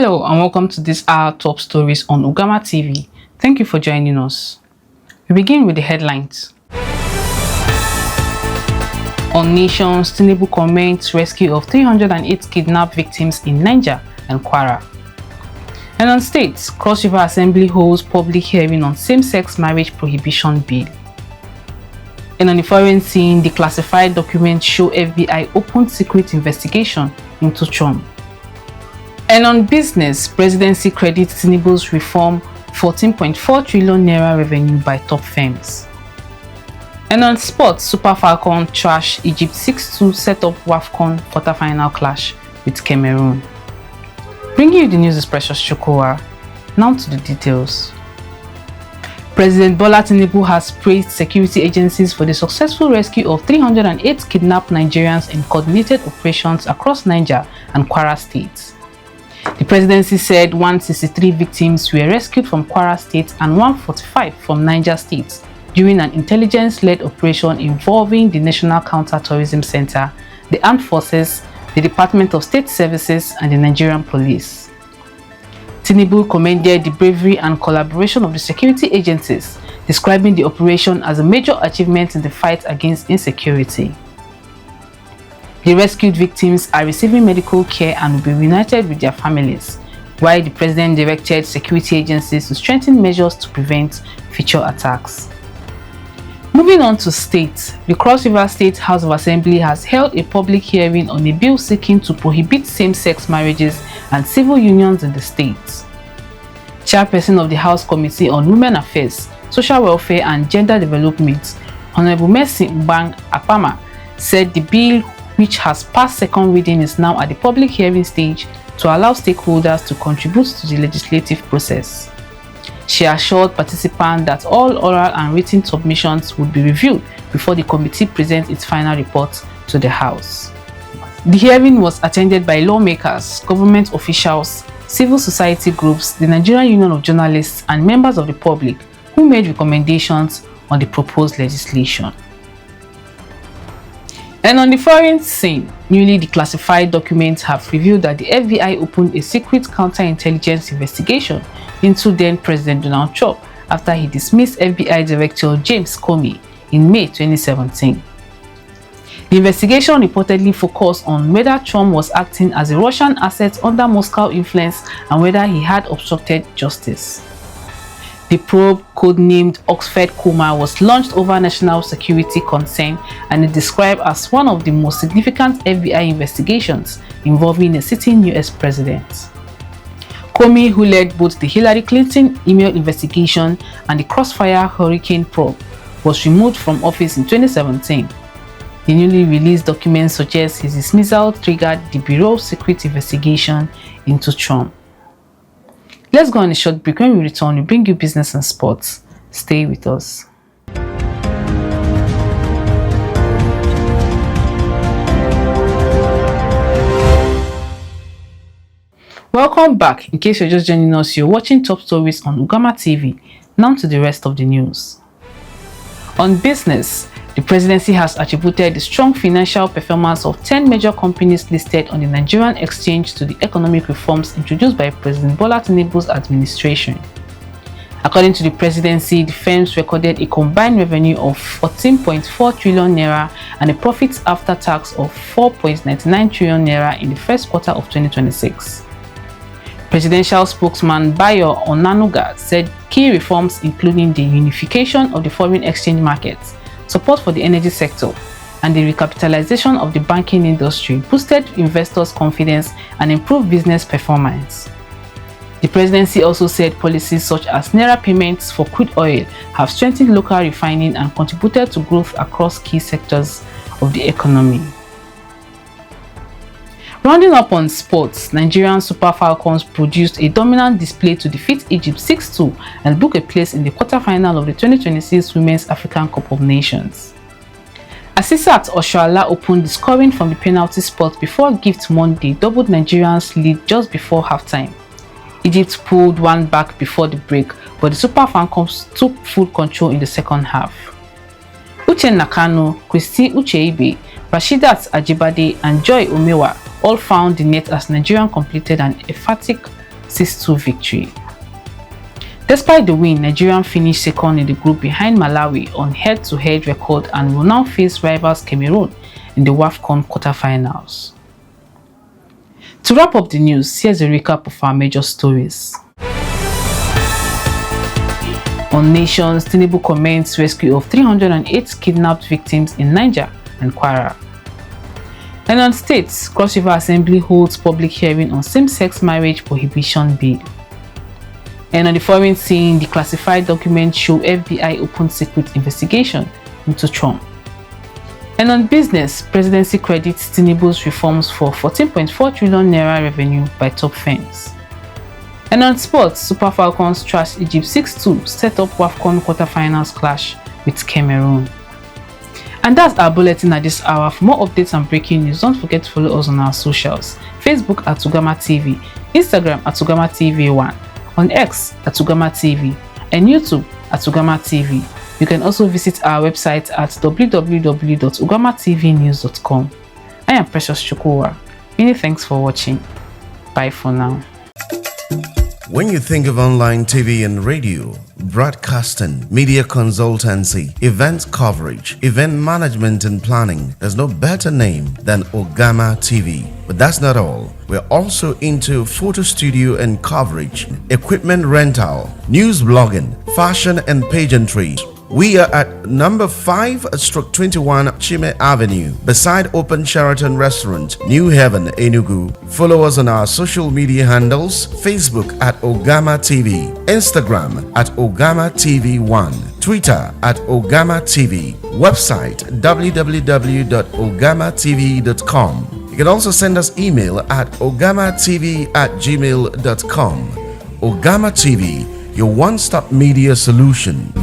Hello and welcome to this hour top stories on Ugama TV. Thank you for joining us. We begin with the headlines. On Nations, Tinubu comments rescue of 308 kidnapped victims in Niger and Kwara. And on states, Cross River Assembly holds public hearing on same-sex marriage prohibition bill. And on the foreign scene, the classified documents show FBI opened secret investigation into Trump. And on business, presidency credits Tinubu's reform 14.4 trillion naira revenue by top firms. And on sports, Super Falcons trash Egypt 6-2 set up WAFCON quarterfinal clash with Cameroon. Bringing you the news is Precious Chokowa. Now to the details. President Bola Tinubu has praised security agencies for the successful rescue of 308 kidnapped Nigerians in coordinated operations across Niger and Kwara states. The presidency said 163 victims were rescued from Kwara State and 145 from Niger State during an intelligence-led operation involving the National Counter-Terrorism Center, the Armed Forces, the Department of State Services, and the Nigerian Police. Tinubu commended the bravery and collaboration of the security agencies, describing the operation as a major achievement in the fight against insecurity. The rescued victims are receiving medical care and will be reunited with their families, while the president directed security agencies to strengthen measures to prevent future attacks. Moving on to states, the Cross River State House of Assembly has held a public hearing on a bill seeking to prohibit same-sex marriages and civil unions in the state. Chairperson of the House Committee on Women Affairs, Social Welfare and Gender Development, Honorable Mercy Mbang Apama, said the bill, which has passed second reading, is now at the public hearing stage to allow stakeholders to contribute to the legislative process. She assured participants that all oral and written submissions would be reviewed before the committee presents its final report to the House. The hearing was attended by lawmakers, government officials, civil society groups, the Nigerian Union of Journalists, and members of the public who made recommendations on the proposed legislation. And on the foreign scene, newly declassified documents have revealed that the FBI opened a secret counterintelligence investigation into then-President Donald Trump after he dismissed FBI Director James Comey in May 2017. The investigation reportedly focused on whether Trump was acting as a Russian asset under Moscow influence and whether he had obstructed justice. The probe, codenamed Oxford Coma, was launched over national security concern and is described as one of the most significant FBI investigations involving a sitting US president. Comey, who led both the Hillary Clinton email investigation and the Crossfire Hurricane probe, was removed from office in 2017. The newly released documents suggest his dismissal triggered the Bureau's secret investigation into Trump. Let's go on a short break. When we return, we bring you business and sports. Stay with us. Welcome back. In case you're just joining us, you're watching Top Stories on Ugama TV. Now to the rest of the news. On business, the presidency has attributed the strong financial performance of 10 major companies listed on the Nigerian exchange to the economic reforms introduced by President Bola Tinubu's administration. According to the presidency, the firms recorded a combined revenue of 14.4 trillion naira and a profit after tax of 4.99 trillion naira in the first quarter of 2026. Presidential spokesman Bayo Onanuga said key reforms including the unification of the foreign exchange markets, support for the energy sector, and the recapitalization of the banking industry boosted investors' confidence and improved business performance. The presidency also said policies such as Naira payments for crude oil have strengthened local refining and contributed to growth across key sectors of the economy. Rounding up on sports, Nigerian Super Falcons produced a dominant display to defeat Egypt 6-2 and book a place in the quarterfinal of the 2026 Women's African Cup of Nations. Asisat Oshoala opened the scoring from the penalty spot before Gift Monday doubled Nigerians' lead just before halftime. Egypt pulled one back before the break, but the Super Falcons took full control in the second half. Uche Nakano, Christy Ucheibe, Rashidat Ajibade, and Joy Omewa all found the net as Nigeria completed an emphatic 6-2 victory. Despite the win, Nigeria finished second in the group behind Malawi on head-to-head record and will now face rivals Cameroon in the WAFCON quarterfinals. To wrap up the news, here's a recap of our major stories. On Nations, Tinubu comments rescue of 308 kidnapped victims in Niger and Kwara. And on states, Cross River Assembly holds public hearing on same-sex marriage prohibition bill. And on the foreign scene, the classified documents show FBI opened secret investigation into Trump. And on business, presidency credits Tinubu's reforms for 14.4 trillion naira revenue by top firms. And on sports, Super Falcons trash Egypt 6-2, set up WAFCON quarterfinals clash with Cameroon. And that's our bulletin at this hour. For more updates and breaking news, don't forget to follow us on our socials: Facebook at Ugama TV, Instagram at Ugama TV1, on X at Ugama TV, and YouTube at Ugama TV. You can also visit our website at www.ugamatvnews.com. I am Precious Chukwuwa. Many thanks for watching. Bye for now. When you think of online TV and radio, broadcasting, media consultancy, event coverage, event management and planning, there's no better name than Ugama TV. But that's not all. We're also into photo studio and coverage, equipment rental, news blogging, fashion and pageantry. We are at number 5/21 Chime Avenue, beside Open Sheraton Restaurant, New Haven, Enugu. Follow us on our social media handles: Facebook at Ugama TV, Instagram at Ugama TV1, Twitter at Ugama TV, website www.ugamatv.com. You can also send us email at ugamatv@gmail.com. Ugama TV, your one-stop media solution.